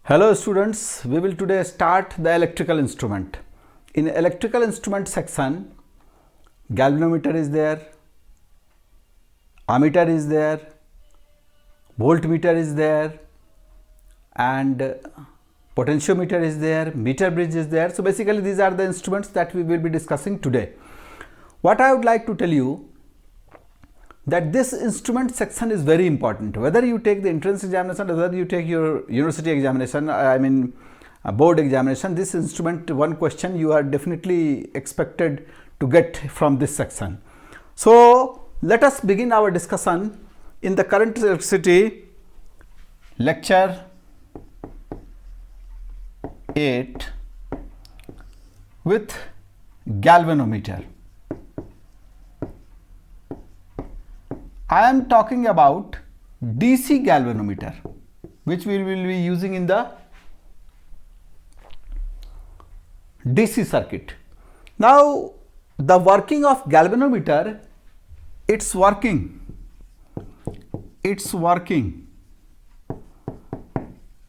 Hello students, we will today start the electrical instrument. In electrical instrument section, galvanometer is there, ammeter is there, voltmeter is there, and potentiometer is there, meter bridge is there. So basically these are the instruments that we will be discussing today. What I would like to tell you that this instrument section is very important. Whether you take the entrance examination, whether you take your university examination, board examination, this instrument, one question you are definitely expected to get from this section. So let us begin our discussion in the current electricity lecture 8 with galvanometer. I am talking about DC galvanometer, which we will be using in the DC circuit. Now, the working of galvanometer, its working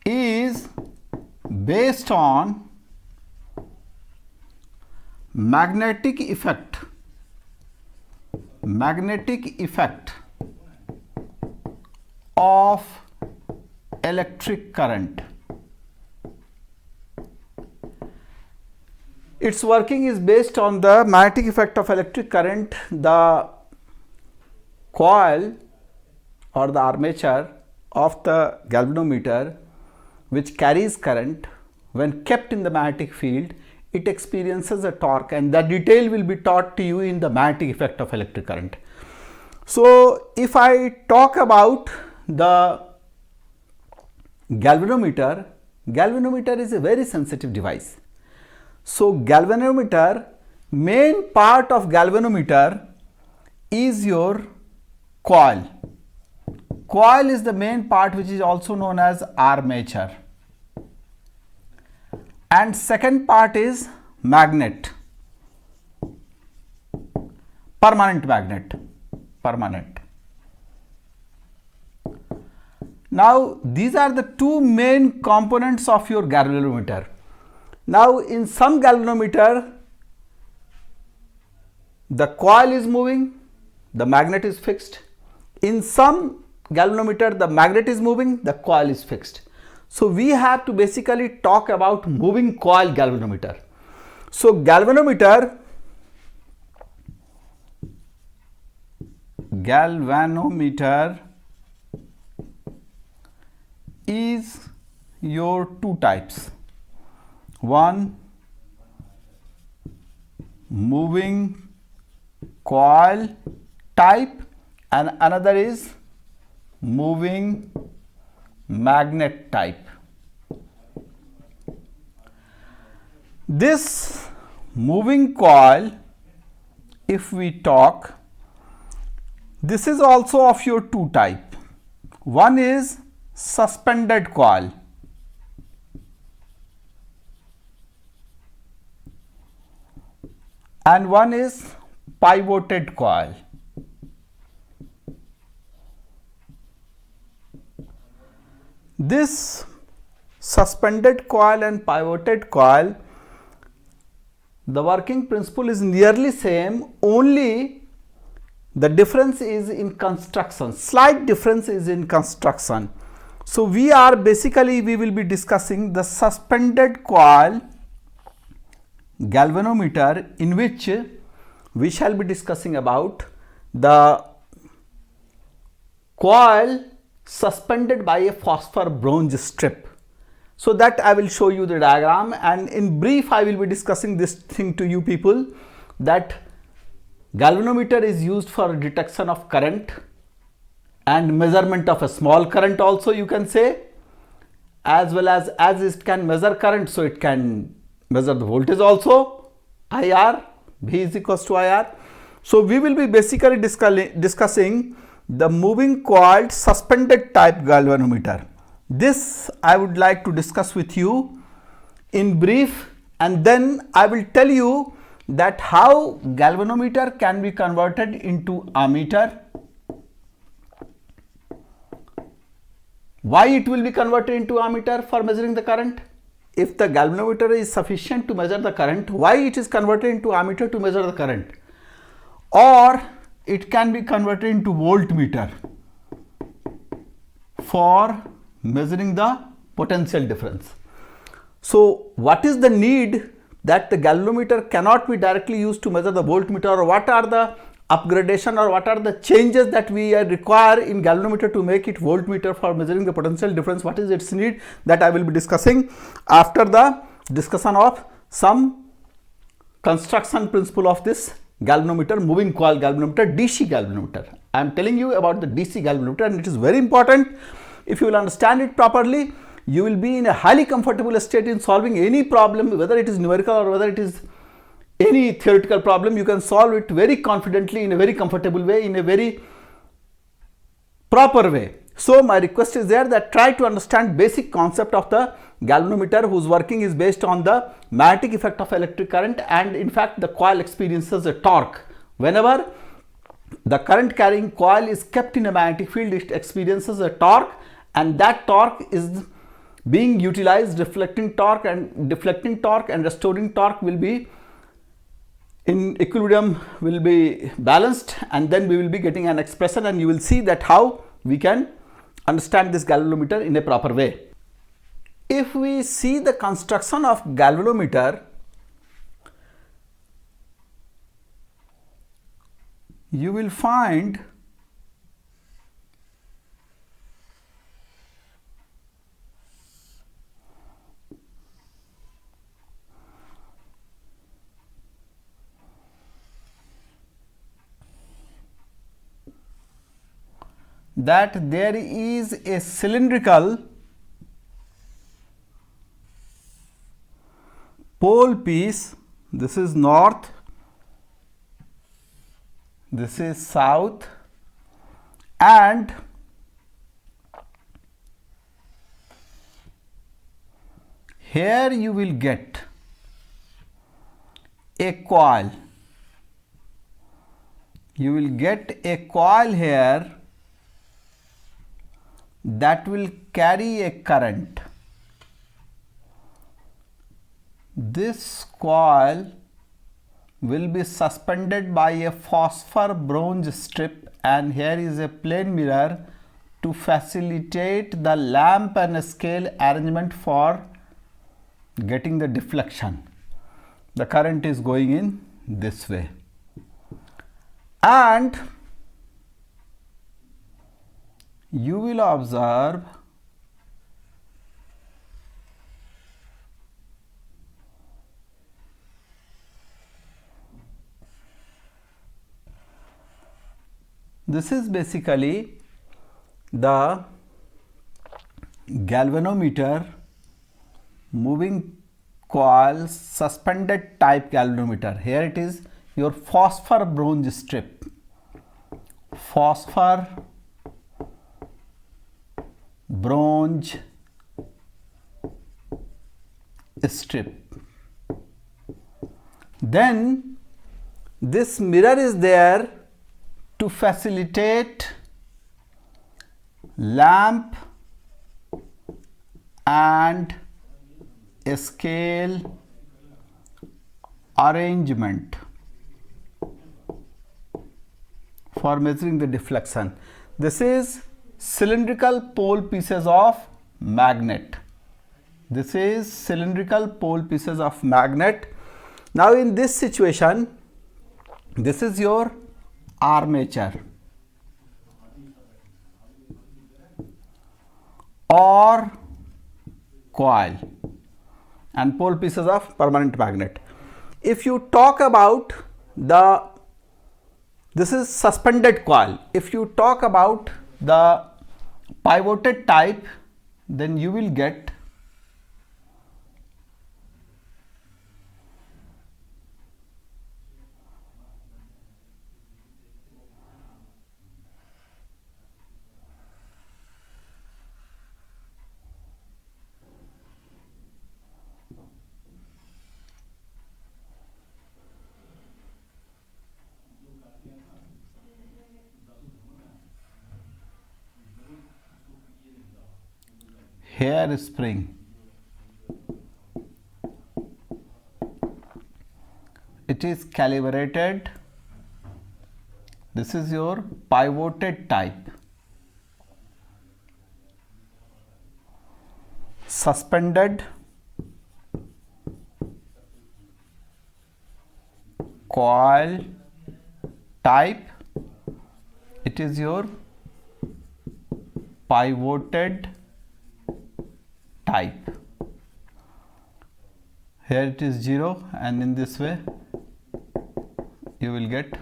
is based on magnetic effect of electric current. Its working is based on the magnetic effect of electric current. The coil or the armature of the galvanometer, which carries current, when kept in the magnetic field, it experiences a torque, and the detail will be taught to you in the magnetic effect of electric current. So if I talk about the galvanometer is a very sensitive device. So galvanometer, main part of galvanometer is your coil. Coil is the main part, which is also known as armature, and second part is magnet, permanent magnet. Now these are the two main components of your galvanometer. Now in some galvanometer, the coil is moving, the magnet is fixed. In some galvanometer, the magnet is moving, the coil is fixed. So we have to basically talk about moving coil galvanometer. So galvanometer is your two types. One, moving coil type, and another is moving magnet type. This moving coil, if we talk, this is also of your two type. One is suspended coil, and one is pivoted coil. This suspended coil and pivoted coil, the working principle is nearly same, only the difference is in construction, slight difference is in construction. So we will be discussing the suspended coil galvanometer, in which we shall be discussing about the coil suspended by a phosphor bronze strip. So that I will show you the diagram, and in brief I will be discussing this thing to you people, that galvanometer is used for detection of current and measurement of a small current also, you can say, as well as it can measure current, so it can measure the voltage also, IR, V is equals to IR. So we will be basically discussing the moving coil suspended type galvanometer. This I would like to discuss with you in brief, and then I will tell you that how galvanometer can be converted into ammeter, Why it will be converted into ammeter for measuring the current? If the galvanometer is sufficient to measure the current, why it is converted into ammeter to measure the current? Or it can be converted into voltmeter for measuring the potential difference. So what is the need that the galvanometer cannot be directly used to measure the voltmeter, or what are the upgradation or what are the changes that we require in galvanometer to make it voltmeter for measuring the potential difference? What is its need? That I will be discussing after the discussion of some construction principle of this galvanometer, moving coil galvanometer, DC galvanometer. I am telling you about the DC galvanometer, and it is very important. If you will understand it properly, you will be in a highly comfortable state in solving any problem, whether it is numerical or whether it is any theoretical problem. You can solve it very confidently, in a very comfortable way, in a very proper way. So my request is there that try to understand basic concept of the galvanometer, whose working is based on the magnetic effect of electric current, and in fact the coil experiences a torque. Whenever the current carrying coil is kept in a magnetic field, it experiences a torque, and that torque is being utilized. Reflecting torque and deflecting torque and restoring torque will be in equilibrium, will be balanced, and then we will be getting an expression, and you will see that how we can understand this galvanometer in a proper way. If we see the construction of galvanometer, you will find that there is a cylindrical pole piece. This is north, this is south, and here you will get a coil. You will get a coil here that will carry a current. This coil will be suspended by a phosphor bronze strip, and here is a plane mirror to facilitate the lamp and scale arrangement for getting the deflection. The current is going in this way, and you will observe this is basically the galvanometer, moving coil, suspended type galvanometer. Here it is your phosphor bronze strip, phosphor bronze strip. Then this mirror is there to facilitate lamp and scale arrangement for measuring the deflection. This is cylindrical pole pieces of magnet. This is cylindrical pole pieces of magnet. Now in this situation, this is your armature or coil and pole pieces of permanent magnet. If you talk about this is suspended coil. If you talk about the pivoted type, then you will get hair spring. It is calibrated. This is your pivoted type. Suspended coil type. It is your pivoted type. Here it is 0, and in this way you will get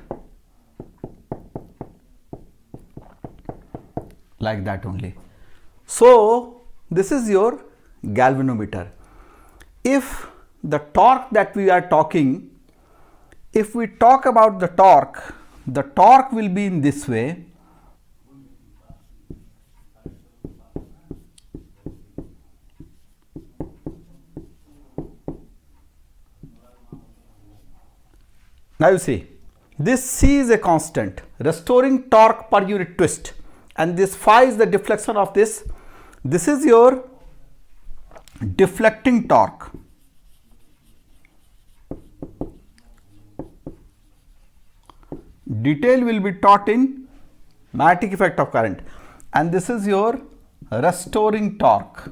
like that only. So this is your galvanometer. If the torque that we are talking, if we talk about the torque will be in this way. Now you see, this C is a constant, restoring torque per unit twist, and this phi is the deflection of this. This is your deflecting torque. Detail will be taught in magnetic effect of current, and this is your restoring torque.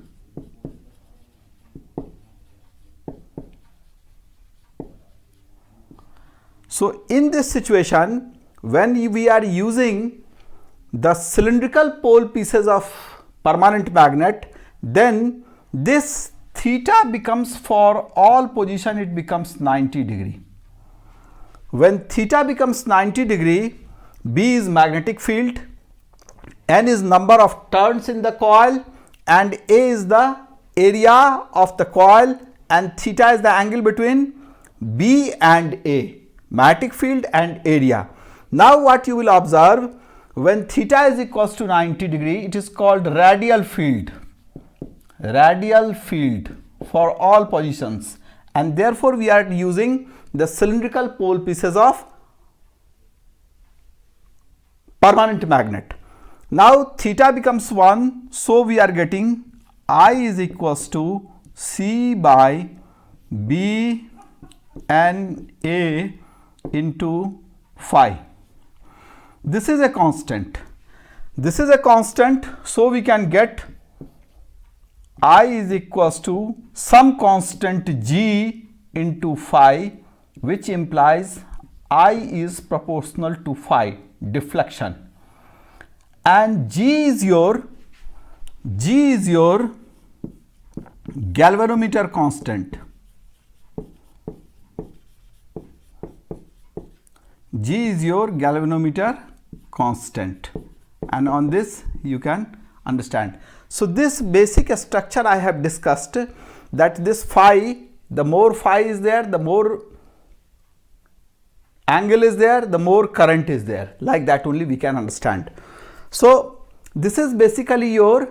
So in this situation, when we are using the cylindrical pole pieces of permanent magnet, then this theta becomes, for all position, it becomes 90 degree. When theta becomes 90 degree, B is magnetic field, N is number of turns in the coil, and A is the area of the coil, and theta is the angle between B and A, magnetic field and area. Now what you will observe, when theta is equals to 90 degree, it is called radial field for all positions, and therefore we are using the cylindrical pole pieces of permanent magnet. Now theta becomes 1, so we are getting I is equals to C by B N A into phi. This is a constant. This is a constant, so we can get I is equals to some constant G into phi, which implies I is proportional to phi, deflection, and G is your galvanometer constant. G is your galvanometer constant, and on this you can understand. So this basic structure I have discussed, that this phi, the more phi is there, the more angle is there, the more current is there, like that only we can understand. So this is basically your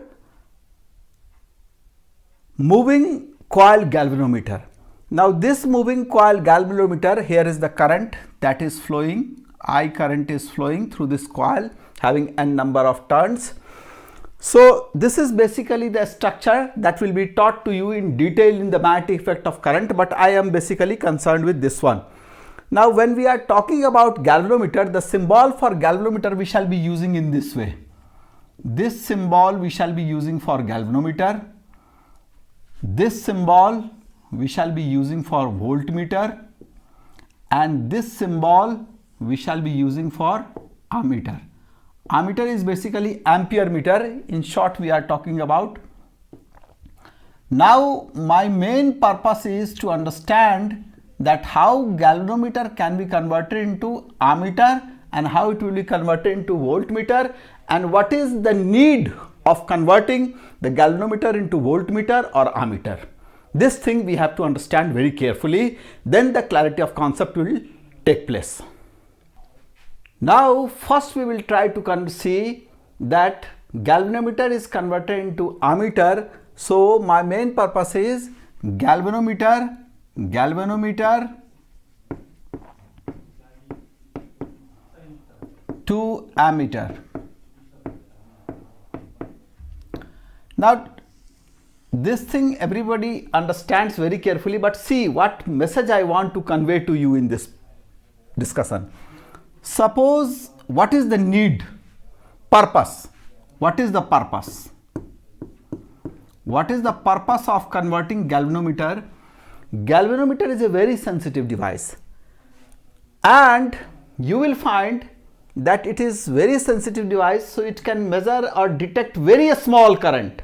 moving coil galvanometer. Now this moving coil galvanometer, here is the current that is flowing, I current is flowing through this coil having n number of turns. So this is basically the structure that will be taught to you in detail in the magnetic effect of current, but I am basically concerned with this one. Now when we are talking about galvanometer, the symbol for galvanometer we shall be using in this way. This symbol we shall be using for galvanometer. This symbol we shall be using for voltmeter, and this symbol we shall be using for ammeter. Ammeter is basically ampere meter, in short we are talking about. Now my main purpose is to understand that how galvanometer can be converted into ammeter and how it will be converted into voltmeter, and what is the need of converting the galvanometer into voltmeter or ammeter. This thing we have to understand very carefully, then the clarity of concept will take place. Now first we will try to see that galvanometer is converted into ammeter. So my main purpose is galvanometer to ammeter. Now this thing everybody understands very carefully, but see what message I want to convey to you in this discussion. Suppose, what is the need, purpose? What is the purpose? What is the purpose of converting galvanometer? Galvanometer is a very sensitive device, and you will find that it is very sensitive device, so it can measure or detect very small current.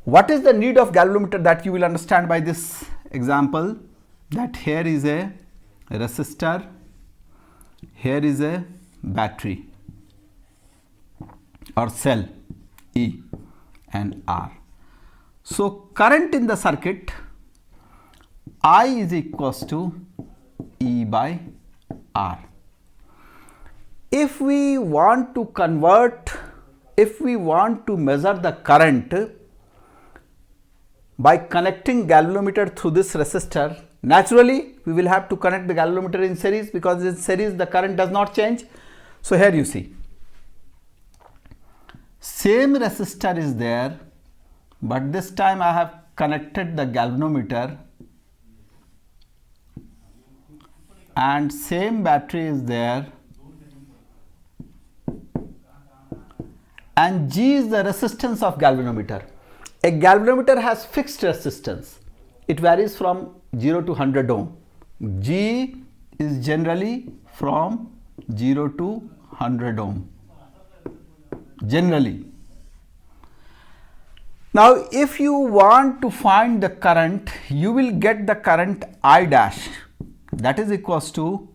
What is the need of galvanometer? That you will understand by this example, that here is a resistor, here is a battery or cell E and R. So current in the circuit, I is equals to E by R. If we want to convert, if we want to measure the current by connecting galvanometer through this resistor, naturally we will have to connect the galvanometer in series, because in series the current does not change. So here you see, same resistor is there, but this time I have connected the galvanometer, and same battery is there, and G is the resistance of galvanometer. A galvanometer has fixed resistance. It varies from 0 to 100 ohm. G is generally from 0 to 100 ohm. Generally. Now, if you want to find the current, you will get the current I dash, that is equals to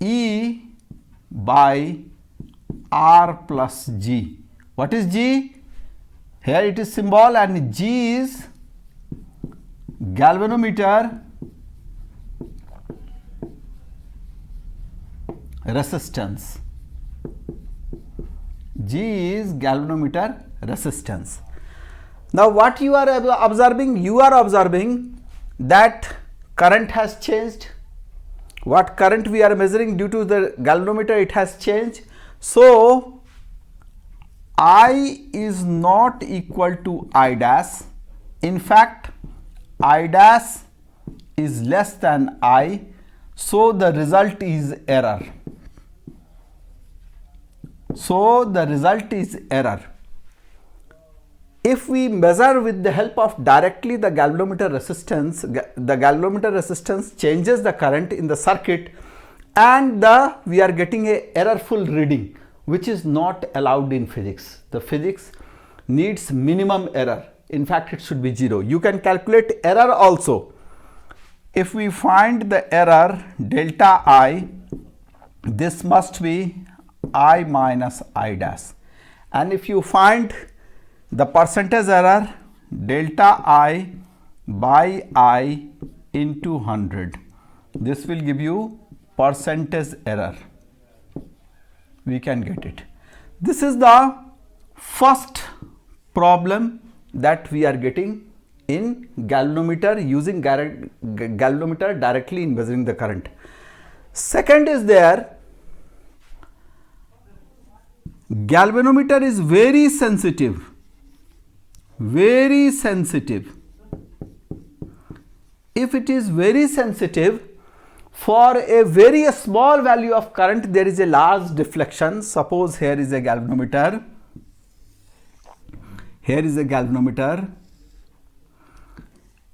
E by R plus G. What is G? Here it is symbol, and G is galvanometer resistance. G is galvanometer resistance. Now what you are observing? You are observing that current has changed. What current we are measuring due to the galvanometer, it has changed. So I is not equal to I dash. In fact, I dash is less than I, so the result is error. So the result is error. If we measure with the help of directly the galvanometer resistance, the galvanometer resistance changes the current in the circuit, and we are getting a errorful reading, which is not allowed in physics. The physics needs minimum error. In fact, it should be 0. You can calculate error also. If we find the error delta I, this must be I minus I dash. And if you find the percentage error, delta I by I into 100, this will give you percentage error. We can get it. This is the first problem that we are getting in galvanometer, using galvanometer directly in measuring the current. Second is there, galvanometer is very sensitive. Very sensitive. If it is very sensitive, for a very small value of current, there is a large deflection. Suppose here is a galvanometer. Here is a galvanometer,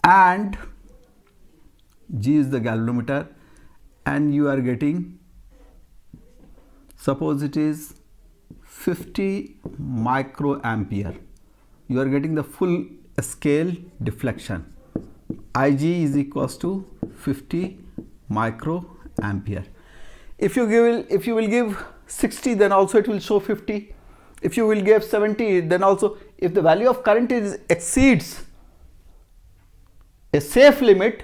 and G is the galvanometer, and you are getting, suppose it is 50 microampere. You are getting the full scale deflection. Ig is equals to 50 microampere. If you will give 60, then also it will show 50. If you will give 70, then also, if the value of current exceeds a safe limit,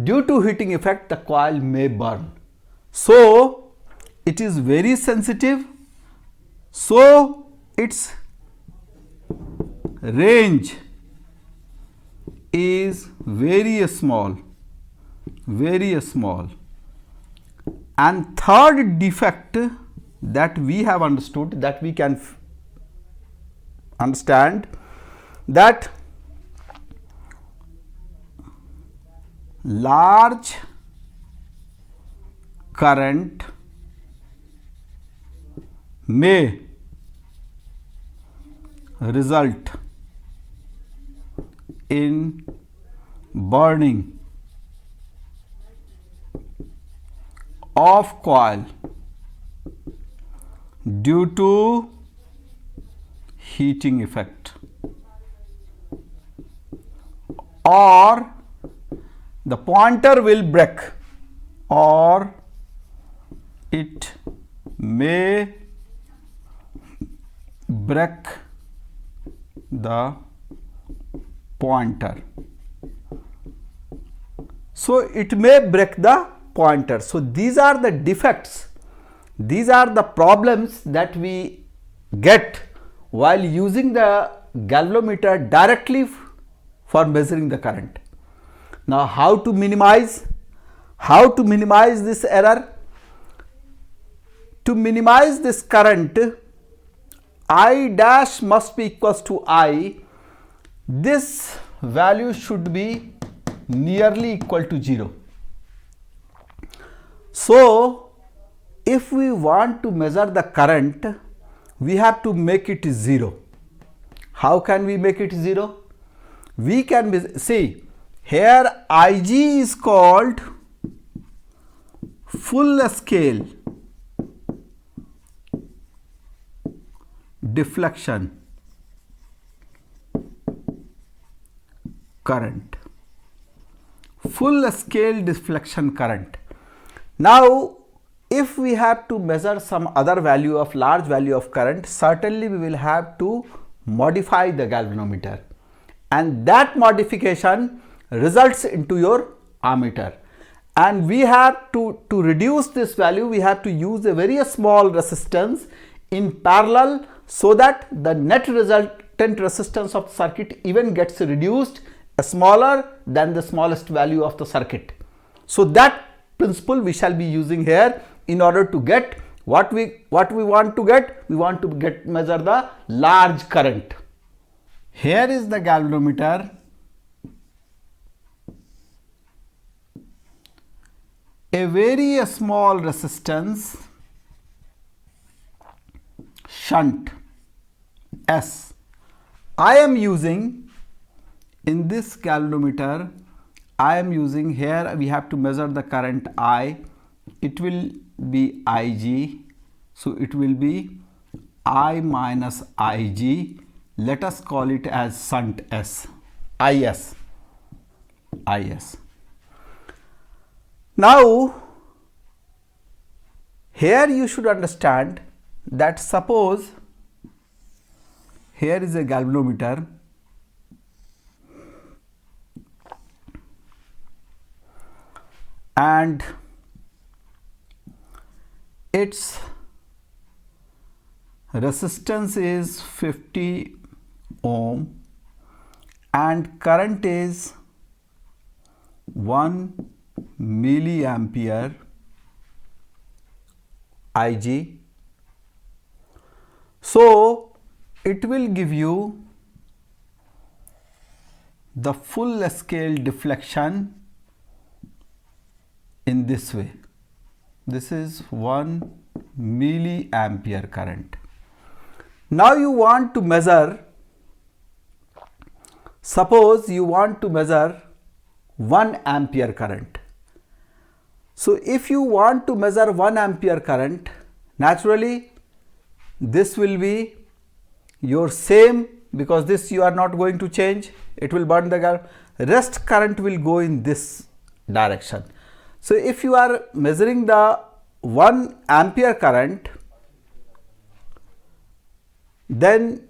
due to heating effect, the coil may burn. So it is very sensitive. So its range is very small. Very small. And third defect that we have understood, that we can understand, that large current may result in burning of coil due to heating effect, or the pointer will break, or it may break the pointer. So it may break the pointer. So these are the defects, these are the problems that we get while using the galvanometer directly for measuring the current. Now how to minimize this error? To minimize this current, I dash must be equals to I. This value should be nearly equal to 0. So if we want to measure the current, we have to make it 0. How can we make it 0? We can see here Ig is called full scale deflection current, full scale deflection current. Now if we have to measure some other value of large value of current, certainly we will have to modify the galvanometer, and that modification results into your ammeter, and we have to reduce this value, we have to use a very small resistance in parallel, so that the net resultant resistance of the circuit even gets reduced smaller than the smallest value of the circuit. So that principle we shall be using here in order to get what we want to get. We want to measure the large current. Here is the galvanometer. A very small resistance shunt S I am using in this galvanometer. I am using, here we have to measure the current I, it will be Ig, so it will be I minus Ig, let us call it as shunt S, Is. Now here you should understand that suppose here is a galvanometer and its resistance is 50 ohm and current is 1 milliampere Ig. So it will give you the full scale deflection in this way. This is 1 milliampere current. Now you want to measure, suppose you want to measure 1 ampere current. So if you want to measure 1 ampere current, naturally this will be your same, because this you are not going to change, it will burn the gas, rest current will go in this direction. So if you are measuring the 1 ampere current, then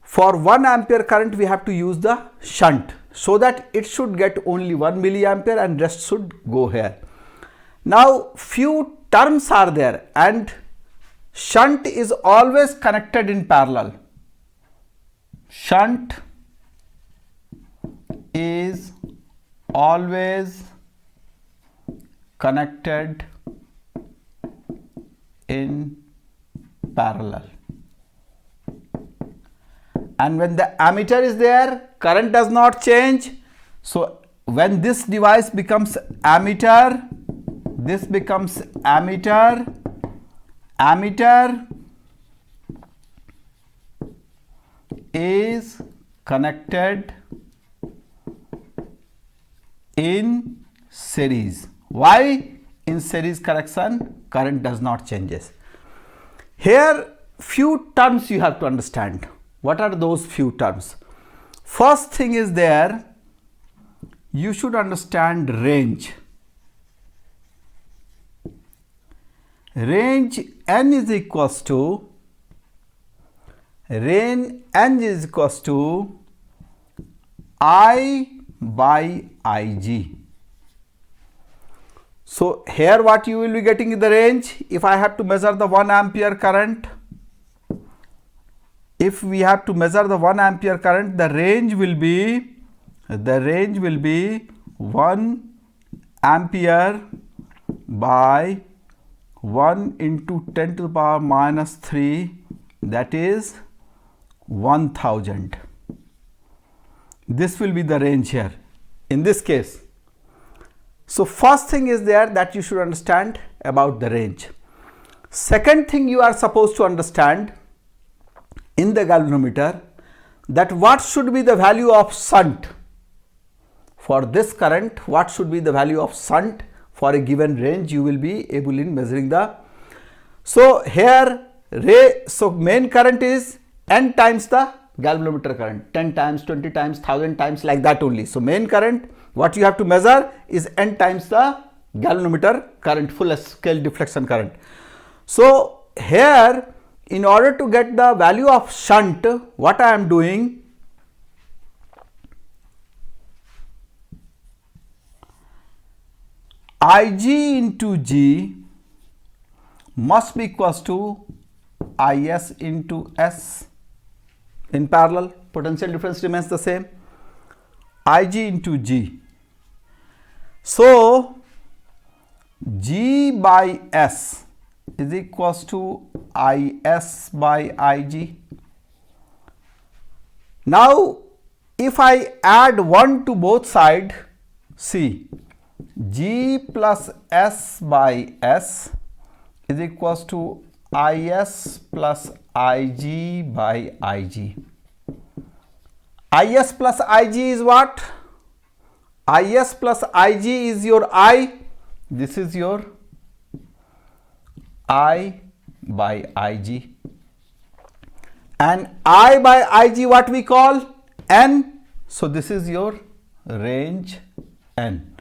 for 1 ampere current we have to use the shunt, so that it should get only 1 milliampere and rest should go here. Now few terms are there and shunt is always connected in parallel. Shunt is always connected in parallel, and when the ammeter is there, current does not change. So when this device becomes ammeter, this becomes ammeter, ammeter is connected in series. Why? In series connection, current does not changes. Here few terms you have to understand. What are those few terms? First thing is there, you should understand range. Range N is equals to I by Ig. So here what you will be getting in the range, if I have to measure the 1 ampere current, if we have to measure the 1 ampere current, the range will be 1 ampere by 1 into 10 to the power minus 3, that is 1000. This will be the range here in this case. So first thing is there that you should understand about the range. Second thing you are supposed to understand in the galvanometer, that what should be the value of shunt for this current, what should be the value of shunt for a given range you will be able in measuring the. So here so main current is N times the galvanometer current, 10 times, 20 times, 1000 times, like that only. So main current what you have to measure is N times the galvanometer current, full scale deflection current. So here in order to get the value of shunt, what I am doing, Ig into G must be equals to Is into S. In parallel, potential difference remains the same, Ig into G. So G by S is equals to Is by Ig. Now if I add 1 to both sides, see, G plus S by S is equals to Is plus Ig by Ig. Is plus Ig is what? Is plus Ig is your I, this is your I by Ig, and I by Ig what we call N. So this is your range N.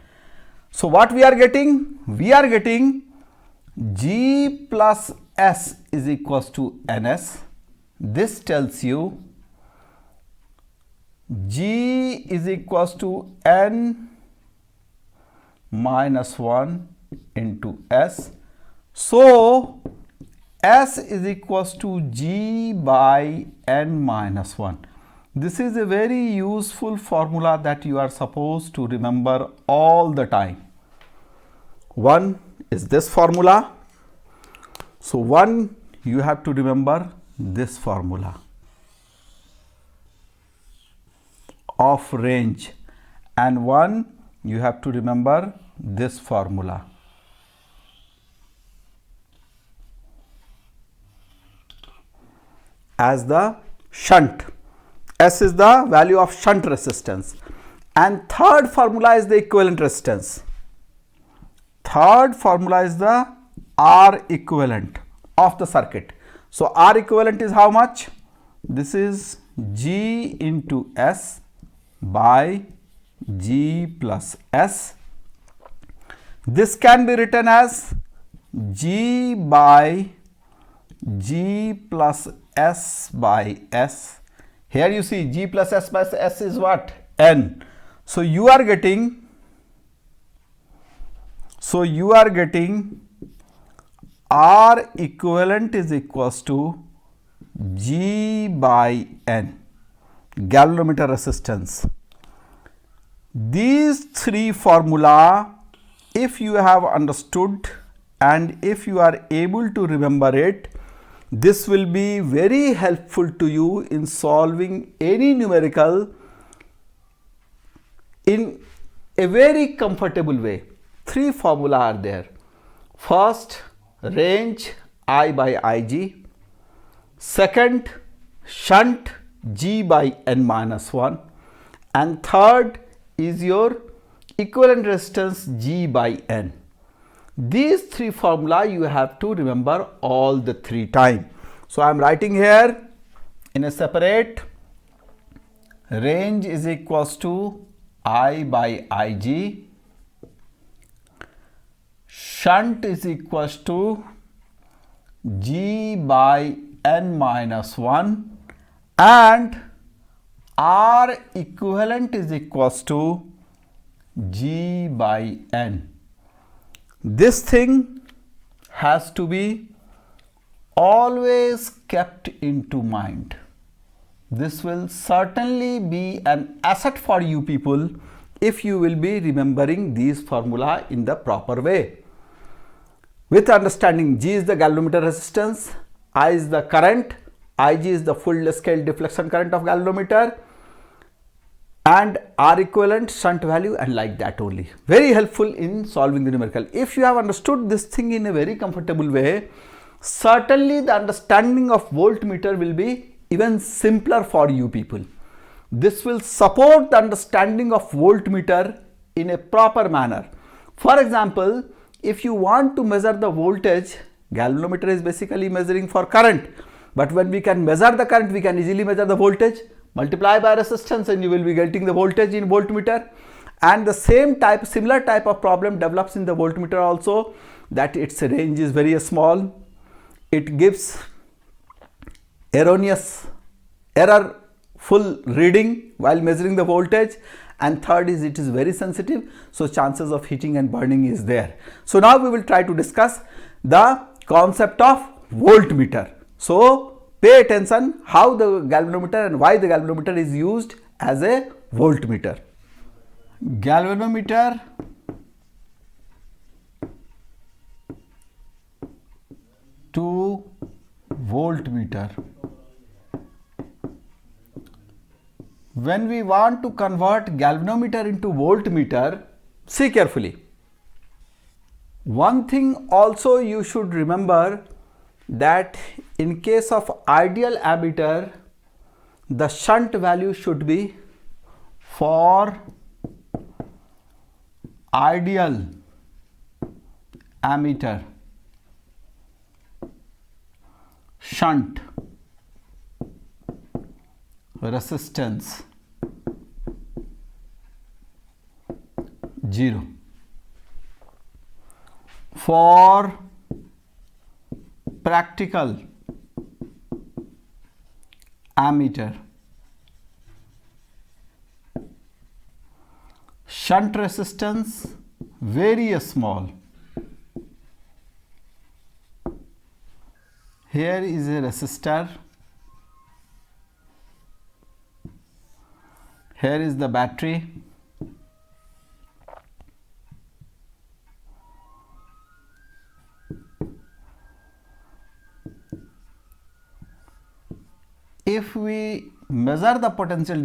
So what we are getting? We are getting G plus S is equals to Ns. This tells you G is equals to N minus 1 into S. So S is equals to G by N minus 1. This is a very useful formula that you are supposed to remember all the time. One is this formula. So one, you have to remember this formula of range, and one you have to remember this formula. As the shunt, S is the value of shunt resistance, and third formula is the equivalent resistance. Third formula is the R equivalent of the circuit. So R equivalent is how much? This is G into S by G plus S. This can be written as G by G plus S by S. Here you see G plus S by S is what? N. So you are getting R equivalent is equals to G by N, galvanometer resistance. These three formula, if you have understood and if you are able to remember it, This will be very helpful to you in solving any numerical in a very comfortable way. Three formula are there. First, range I by Ig. Second, shunt G by n minus 1. And third is your equivalent resistance G by n. These three formula you have to remember all the three time. So I am writing here in a separate, range is equals to I by Ig, shunt is equals to G by n minus 1, and R equivalent is equals to G by n. This thing has to be always kept into mind. This will certainly be an asset for you people if you will be remembering these formula in the proper way. With understanding, G is the galvanometer resistance, I is the current, Ig is the full scale deflection current of galvanometer, and R equivalent, shunt value, and like that only. Very helpful in solving the numerical. If you have understood this thing in a very comfortable way, certainly the understanding of voltmeter will be even simpler for you people. This will support the understanding of voltmeter in a proper manner. For example, if you want to measure the voltage, galvanometer is basically measuring for current, but when we can measure the current, we can easily measure the voltage. Multiply by resistance and you will be getting the voltage in voltmeter. And the similar type of problem develops in the voltmeter also, that its range is very small. It gives errorful reading while measuring the voltage, and third is it is very sensitive, so chances of heating and burning is there. So now we will try to discuss the concept of voltmeter. So pay attention how the galvanometer and why the galvanometer is used as a voltmeter. Galvanometer to voltmeter. When we want to convert galvanometer into voltmeter, see carefully. One thing also you should remember, that in case of ideal ammeter, the shunt value should be for ideal ammeter, shunt resistance 0. For practical ammeter, shunt resistance very small. Here is a resistor, here is the battery, if we measure the potential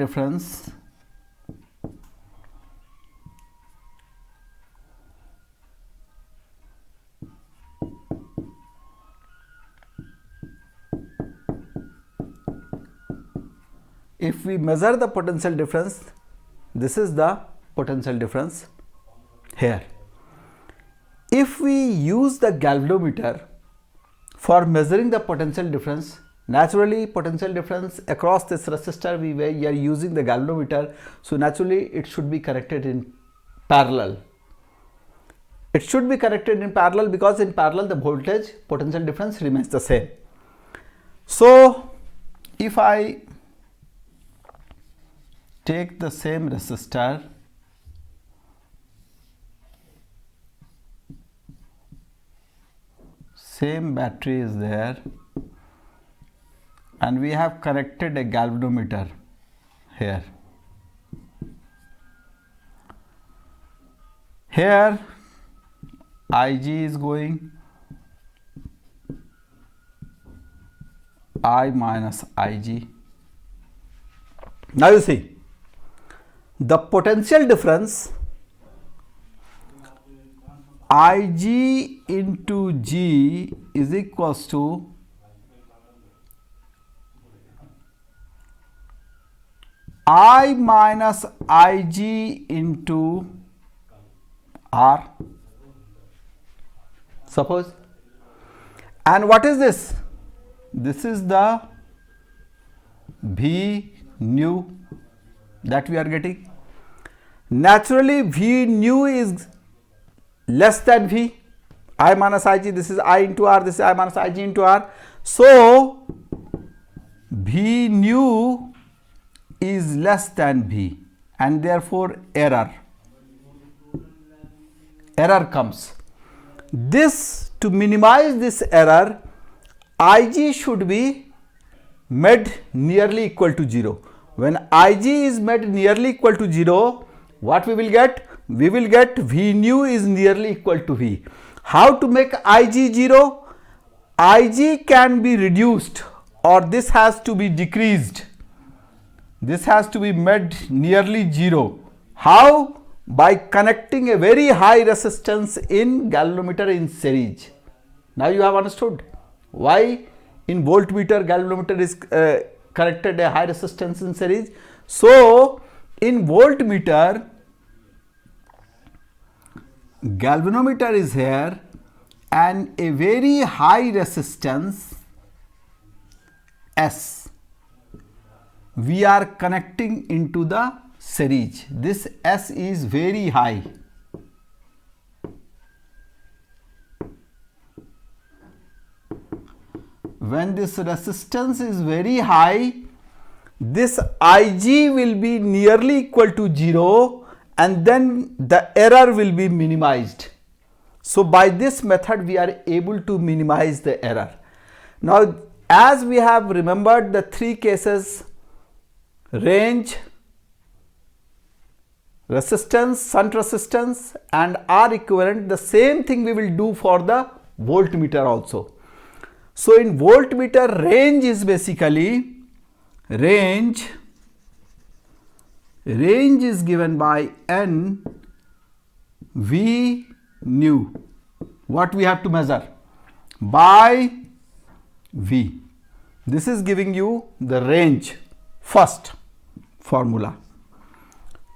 difference, this is the potential difference here. If we use the galvanometer for measuring the potential difference, naturally potential difference across this resistor we are using the galvanometer, so naturally it should be corrected in parallel. It should be corrected in parallel because in parallel the voltage potential difference remains the same. So if I take the same resistor, same battery is there, and we have connected a galvanometer here. Here Ig is going, I minus Ig. Now you see, the potential difference Ig into G is equals to I minus Ig into R, suppose. And what is this? This is the V nu that we are getting. Naturally, V nu is less than V. I minus Ig, this is I into R, this is I minus Ig into R. So, V nu is less than V, and therefore error comes. This, to minimize this error, Ig should be made nearly equal to 0. When Ig is made nearly equal to 0, what we will get? We will get V nu is nearly equal to V. How to make Ig 0? Ig can be reduced, or this has to be decreased. This has to be made nearly 0. How? By connecting a very high resistance in galvanometer in series. Now you have understood why in voltmeter galvanometer is connected a high resistance in series. So in voltmeter, galvanometer is here and a very high resistance S we are connecting into the series. This S is very high. When this resistance is very high, this Ig will be nearly equal to 0, and then the error will be minimized. So by this method we are able to minimize the error. Now as we have remembered the three cases, range, resistance, shunt resistance and R equivalent, the same thing we will do for the voltmeter also. So in voltmeter, range is basically range is given by N V nu. What we have to measure? By V. This is giving you the range. First formula.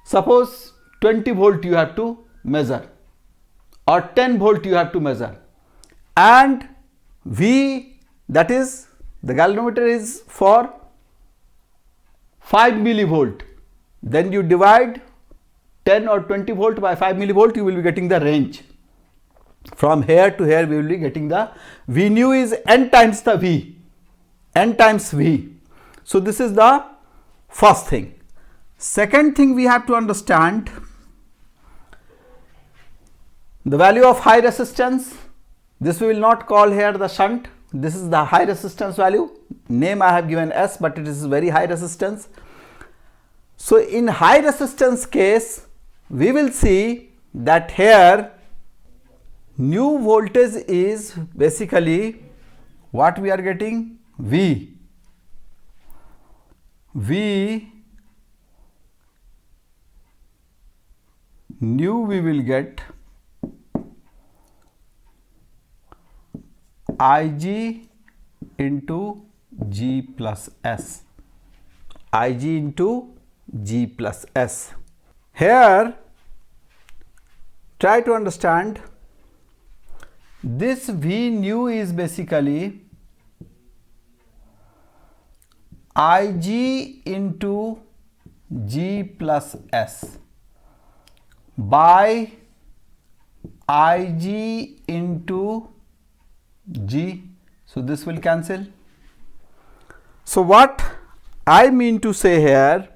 Suppose 20 volt you have to measure, or 10 volt you have to measure, and V, that is the galvanometer is for 5 millivolt. Then you divide 10 or 20 volt by 5 millivolt, you will be getting the range. From here to here we will be getting the V nu is N times the V, N times V. So this is the first thing. Second thing we have to understand, the value of high resistance. This we will not call here the shunt. This is the high resistance value. Name I have given S, but it is very high resistance. So in high resistance case, we will see that here new voltage is basically what we are getting? V nu we will get Ig into G plus S. Ig into G plus S. Here try to understand, this V nu is basically Ig into G plus S by Ig into G. So this will cancel. So what I mean to say here,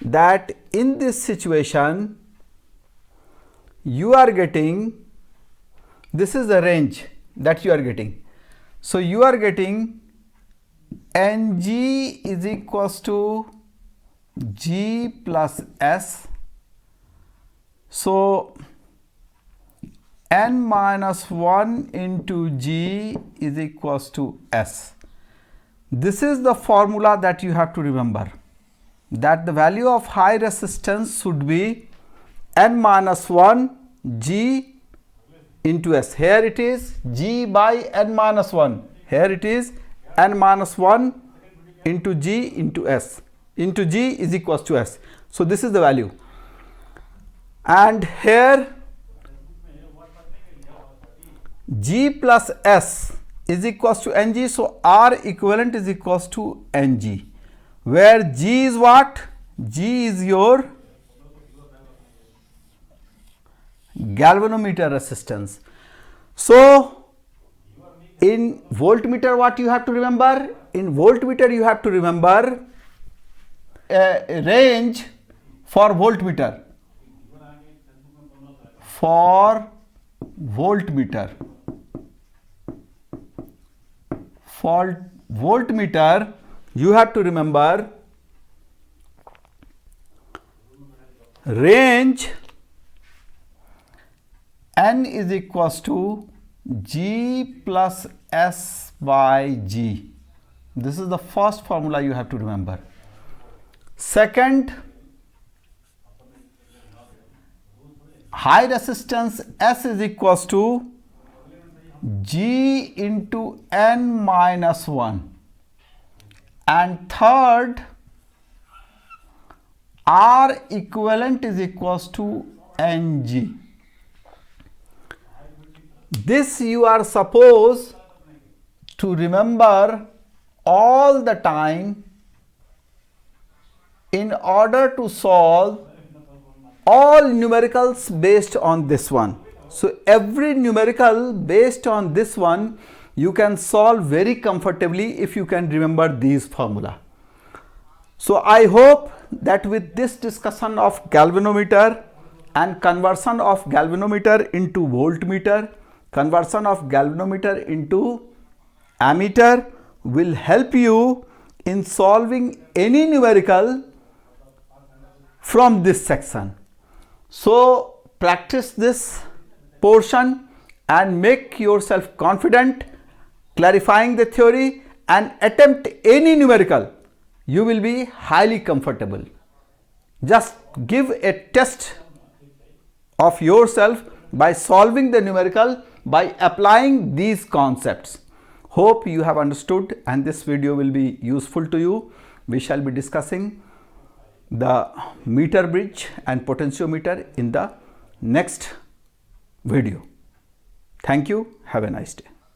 that in this situation you are getting, this is the range that you are getting. So you are getting Ng is equals to G plus S. So N minus 1 into G is equals to S. This is the formula that you have to remember, that the value of high resistance should be n minus 1 G into S. Here it is G by n minus 1. Here it is n minus 1 into G into S. Into G is equals to S. So this is the value. And here G plus S is equals to Ng. So R equivalent is equals to Ng, where G is what? G is your galvanometer resistance. So in voltmeter, what you have to remember? In voltmeter you have to remember a range for voltmeter. For voltmeter. For voltmeter you have to remember range N is equals to G plus S by G. This is the first formula you have to remember. Second, high resistance S is equals to G into N minus 1. And third, R equivalent is equals to Ng. This you are supposed to remember all the time in order to solve all numericals based on this one. So every numerical based on this one you can solve very comfortably if you can remember these formula. So I hope that with this discussion of galvanometer and conversion of galvanometer into voltmeter, conversion of galvanometer into ammeter will help you in solving any numerical from this section. So practice this portion and make yourself confident clarifying the theory and attempt any numerical. You will be highly comfortable. Just give a test of yourself by solving the numerical by applying these concepts. Hope you have understood and this video will be useful to you. We shall be discussing the meter bridge and potentiometer in the next video. Thank you. Have a nice day.